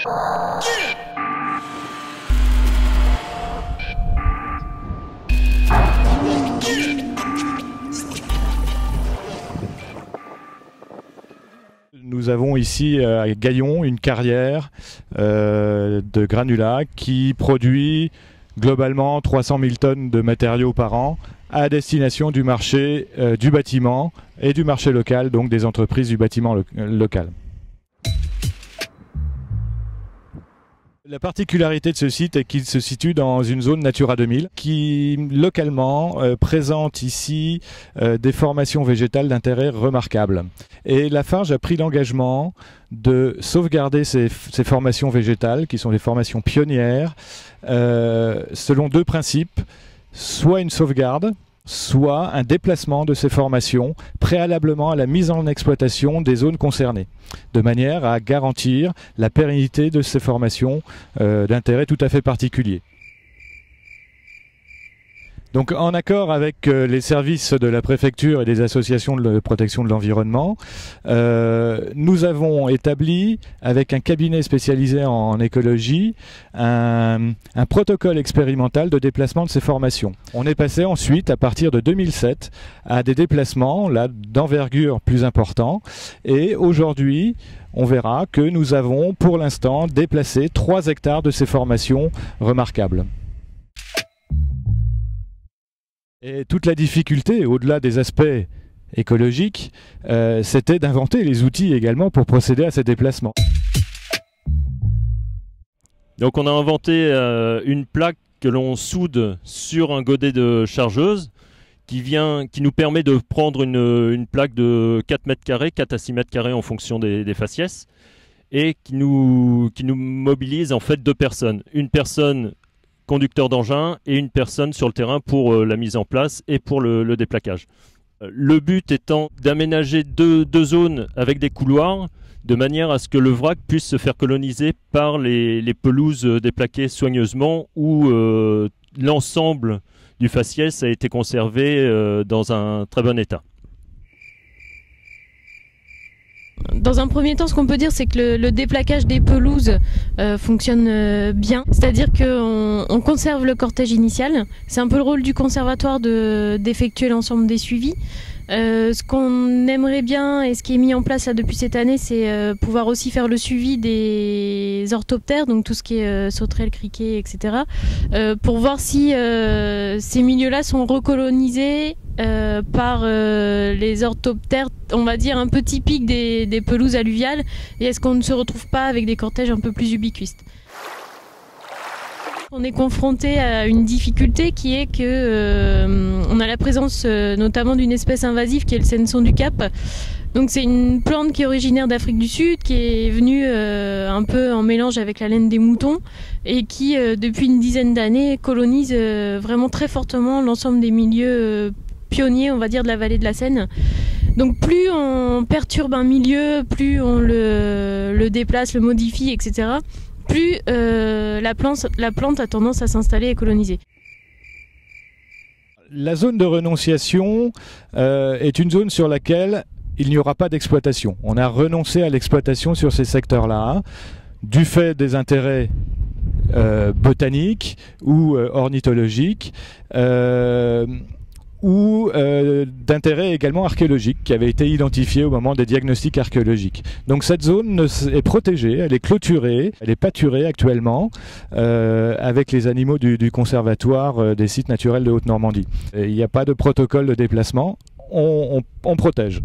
Nous avons ici à Gaillon une carrière de granulats qui produit globalement 300 000 tonnes de matériaux par an à destination du marché du bâtiment et du marché local, donc des entreprises du bâtiment local. La particularité de ce site est qu'il se situe dans une zone Natura 2000 qui localement présente ici des formations végétales d'intérêt remarquable. Et Lafarge a pris l'engagement de sauvegarder ces formations végétales qui sont des formations pionnières selon deux principes, soit une sauvegarde, soit un déplacement de ces formations préalablement à la mise en exploitation des zones concernées, de manière à garantir la pérennité de ces formations d'intérêt tout à fait particulier. Donc en accord avec les services de la préfecture et des associations de protection de l'environnement, nous avons établi avec un cabinet spécialisé en écologie un protocole expérimental de déplacement de ces formations. On est passé ensuite à partir de 2007 à des déplacements d'envergure plus importants et aujourd'hui on verra que nous avons pour l'instant déplacé 3 hectares de ces formations remarquables. Et toute la difficulté, au-delà des aspects écologiques, c'était d'inventer les outils également pour procéder à ces déplacements. Donc on a inventé une plaque que l'on soude sur un godet de chargeuse qui nous permet de prendre une plaque de 4 mètres carrés, 4 à 6 mètres carrés en fonction des faciès, et qui nous mobilise en fait 2 personnes. Une personne conducteur d'engin et une personne sur le terrain pour la mise en place et pour le déplaquage. Le but étant d'aménager deux zones avec des couloirs de manière à ce que le vrac puisse se faire coloniser par les pelouses déplaquées soigneusement où l'ensemble du faciès a été conservé dans un très bon état. Dans un premier temps, ce qu'on peut dire, c'est que le déplaquage des pelouses fonctionne bien. C'est-à-dire qu'on conserve le cortège initial. C'est un peu le rôle du conservatoire d'effectuer l'ensemble des suivis. Ce qu'on aimerait bien et ce qui est mis en place là depuis cette année, c'est pouvoir aussi faire le suivi des orthoptères, donc tout ce qui est sauterelles, criquets, etc. Pour voir si ces milieux-là sont recolonisés par les orthoptères, on va dire un peu typiques des pelouses alluviales, et est-ce qu'on ne se retrouve pas avec des cortèges un peu plus ubiquistes. On est confronté à une difficulté qui est que on a la présence notamment d'une espèce invasive qui est le Senson du Cap. Donc c'est une plante qui est originaire d'Afrique du Sud, qui est venue un peu en mélange avec la laine des moutons et qui depuis une dizaine d'années colonise vraiment très fortement l'ensemble des milieux pionniers, on va dire, de la vallée de la Seine. Donc plus on perturbe un milieu, plus on le déplace, le modifie, etc., plus la plante a tendance à s'installer et coloniser. La zone de renonciation est une zone sur laquelle il n'y aura pas d'exploitation. On a renoncé à l'exploitation sur ces secteurs-là, du fait des intérêts botaniques ou ornithologiques, ou d'intérêt également archéologique qui avait été identifié au moment des diagnostics archéologiques. Donc cette zone est protégée, elle est clôturée, elle est pâturée actuellement avec les animaux du conservatoire des sites naturels de Haute-Normandie. Il n'y a pas de protocole de déplacement, on protège.